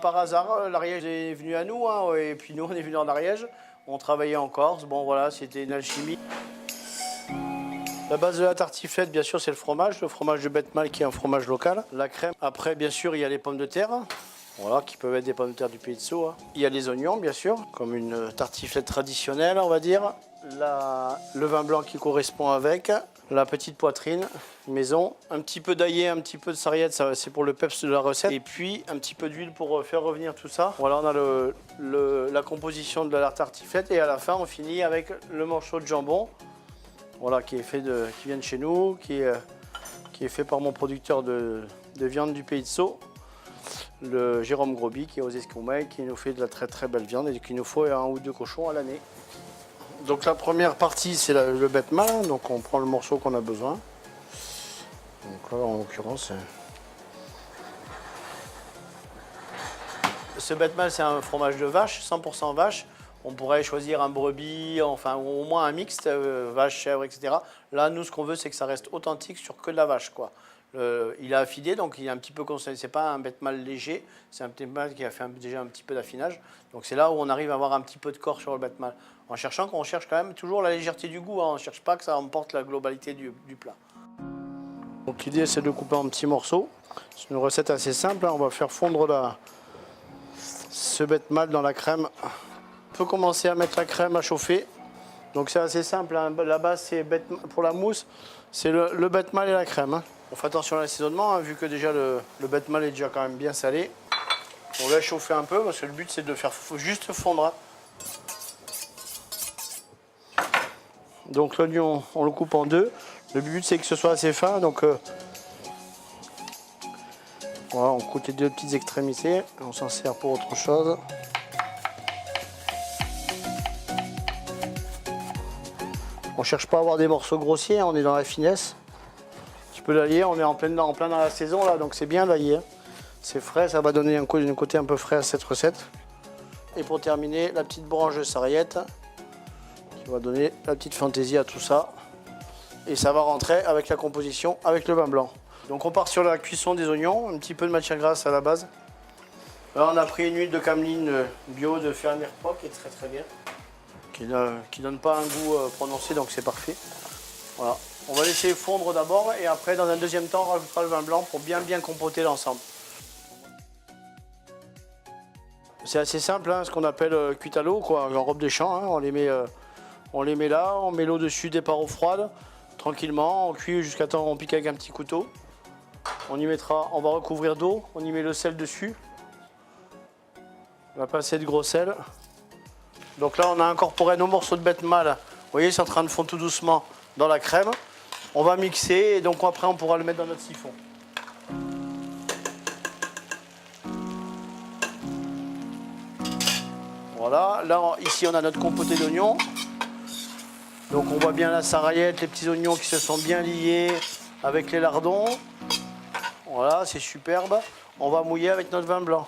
Par hasard, l'Ariège est venu à nous, hein, et puis nous on est venu en Ariège. On travaillait en Corse, bon voilà, c'était une alchimie. La base de la tartiflette, bien sûr, c'est le fromage de bête mâle qui est un fromage local. La crème, après, bien sûr, il y a les pommes de terre, voilà, qui peuvent être des pommes de terre du Pays de Sceaux. Hein. Il y a les oignons, bien sûr, comme une tartiflette traditionnelle, on va dire. Le vin blanc qui correspond avec, la petite poitrine maison, un petit peu d'ail, un petit peu de sarriette, c'est pour le peps de la recette, et puis un petit peu d'huile pour faire revenir tout ça. Voilà, on a la composition de la tartiflette, et à la fin, on finit avec le morceau de jambon. Voilà, qui vient de chez nous, qui est fait par mon producteur de viande du Pays de Sceaux, le Jérôme Groby, qui est aux Escoumets, qui nous fait de la très très belle viande et qu'il nous faut 1 ou 2 cochons à l'année. Donc la première partie, c'est le bête mâle, donc on prend le morceau qu'on a besoin. Donc là, en l'occurrence, ce bête mâle, c'est un fromage de vache, 100% vache. On pourrait choisir un brebis, enfin ou au moins un mixte, vache, chèvre, etc. Là, nous, ce qu'on veut, c'est que ça reste authentique sur que de la vache, quoi. Il est affidé, donc il est un petit peu conseillé. C'est pas un bête mâle léger, c'est un bête mâle qui a fait déjà un petit peu d'affinage. Donc c'est là où on arrive à avoir un petit peu de corps sur le bête mâle. En cherchant qu'on cherche quand même toujours la légèreté du goût, hein. On ne cherche pas que ça emporte la globalité du plat. Donc l'idée, c'est de couper en petits morceaux. C'est une recette assez simple, hein. On va faire fondre ce bête mâle dans la crème. On peut commencer à mettre la crème à chauffer. Donc c'est assez simple, hein. La base, c'est pour la mousse, c'est le bête mâle et la crème, hein. On fait attention à l'assaisonnement, hein, vu que déjà le bête mâle est déjà quand même bien salé. On laisse chauffer un peu parce que le but c'est de faire juste fondre, hein. Donc l'oignon, on le coupe en deux. Le but c'est que ce soit assez fin, donc voilà, on coupe les 2 petites extrémités. On s'en sert pour autre chose. On ne cherche pas à avoir des morceaux grossiers, on est dans la finesse. Un petit peu d'ail, on est en plein dans la saison là, donc c'est bien l'ail. C'est frais, ça va donner un côté un peu frais à cette recette. Et pour terminer, la petite branche de sarriette qui va donner la petite fantaisie à tout ça. Et ça va rentrer avec la composition, avec le vin blanc. Donc on part sur la cuisson des oignons, un petit peu de matière grasse à la base. Là on a pris une huile de cameline bio de Fernier Pro qui est très très bien. Qui donne pas un goût prononcé, donc c'est parfait. Voilà. On va laisser fondre d'abord et après dans un deuxième temps on rajoutera le vin blanc pour bien compoter l'ensemble. C'est assez simple, hein, ce qu'on appelle cuit à l'eau, quoi, en robe des champs, hein. On les met là, on met l'eau dessus, des eau froide, tranquillement, on cuit jusqu'à temps on pique avec un petit couteau. On va recouvrir d'eau, on y met le sel dessus. On va passer de gros sel. Donc là, on a incorporé nos morceaux de bête mâle. Vous voyez, c'est en train de fondre tout doucement dans la crème. On va mixer et donc après, on pourra le mettre dans notre siphon. Voilà, là, ici, on a notre compoté d'oignons. Donc on voit bien la sarriette, les petits oignons qui se sont bien liés avec les lardons. Voilà, c'est superbe. On va mouiller avec notre vin blanc.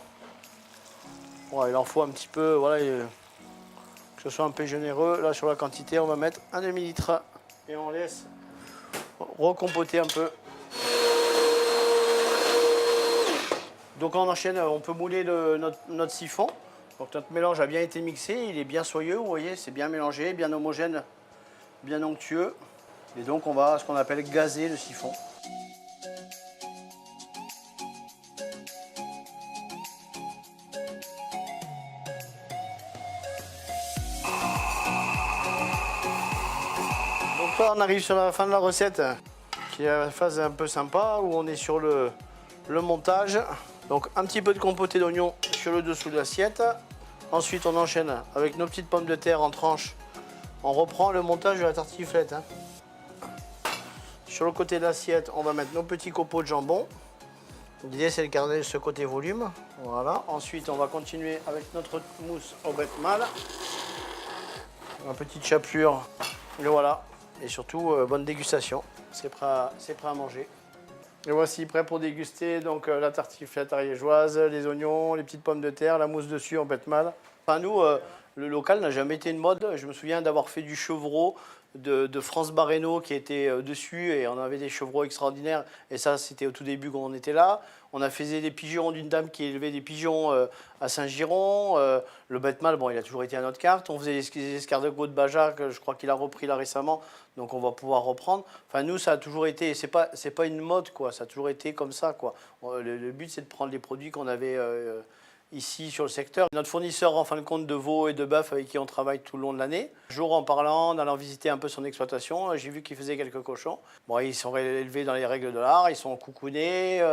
Voilà, il en faut un petit peu, voilà. Que ce soit un peu généreux, là sur la quantité, on va mettre un demi-litre et on laisse recompoter un peu. Donc on enchaîne, on peut mouler notre siphon. Donc notre mélange a bien été mixé, il est bien soyeux, vous voyez, c'est bien mélangé, bien homogène, bien onctueux. Et donc on va ce qu'on appelle gazer le siphon. Donc là on arrive sur la fin de la recette, qui est la phase un peu sympa, où on est sur le montage. Donc un petit peu de compoté d'oignon sur le dessous de l'assiette. Ensuite on enchaîne avec nos petites pommes de terre en tranches. On reprend le montage de la tartiflette, hein. Sur le côté de l'assiette, on va mettre nos petits copeaux de jambon. L'idée c'est de garder ce côté volume. Voilà. Ensuite on va continuer avec notre mousse au bête mâle. Une petite chapelure. Et voilà. Et surtout bonne dégustation. C'est prêt à manger. Et voici prêt pour déguster donc la tartiflette ariégeoise, les oignons, les petites pommes de terre, la mousse dessus en bête mâle. Enfin nous, Le local n'a jamais été une mode. Je me souviens d'avoir fait du chevreau de France Barreno qui était dessus et on avait des chevreaux extraordinaires. Et ça, c'était au tout début quand on était là. On a fait des pigeons d'une dame qui élevait des pigeons à Saint-Giron. Le bête mâle, bon, il a toujours été à notre carte. On faisait des escargots de Bajac, je crois qu'il a repris là récemment. Donc on va pouvoir reprendre. Enfin, nous, ça a toujours été, c'est pas une mode, quoi. Ça a toujours été comme ça, quoi. Le but, c'est de prendre les produits qu'on avait ici sur le secteur. Notre fournisseur, en fin de compte, de veaux et de bœufs avec qui on travaille tout le long de l'année. Un jour, en parlant, en allant visiter un peu son exploitation, j'ai vu qu'il faisait quelques cochons. Bon, ils sont élevés dans les règles de l'art, ils sont coucounés,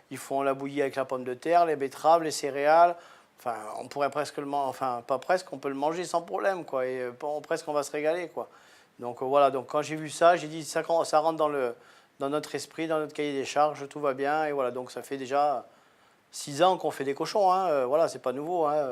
ils font la bouillie avec la pomme de terre, les betteraves, les céréales. Enfin, on pourrait presque le manger, enfin, pas presque, on peut le manger sans problème, quoi. Et presque, on va se régaler, quoi. Donc voilà, donc quand j'ai vu ça, j'ai dit ça rentre dans notre esprit, dans notre cahier des charges, tout va bien. Et voilà, donc ça fait déjà 6 ans qu'on fait des cochons, hein. Voilà, c'est pas nouveau, hein.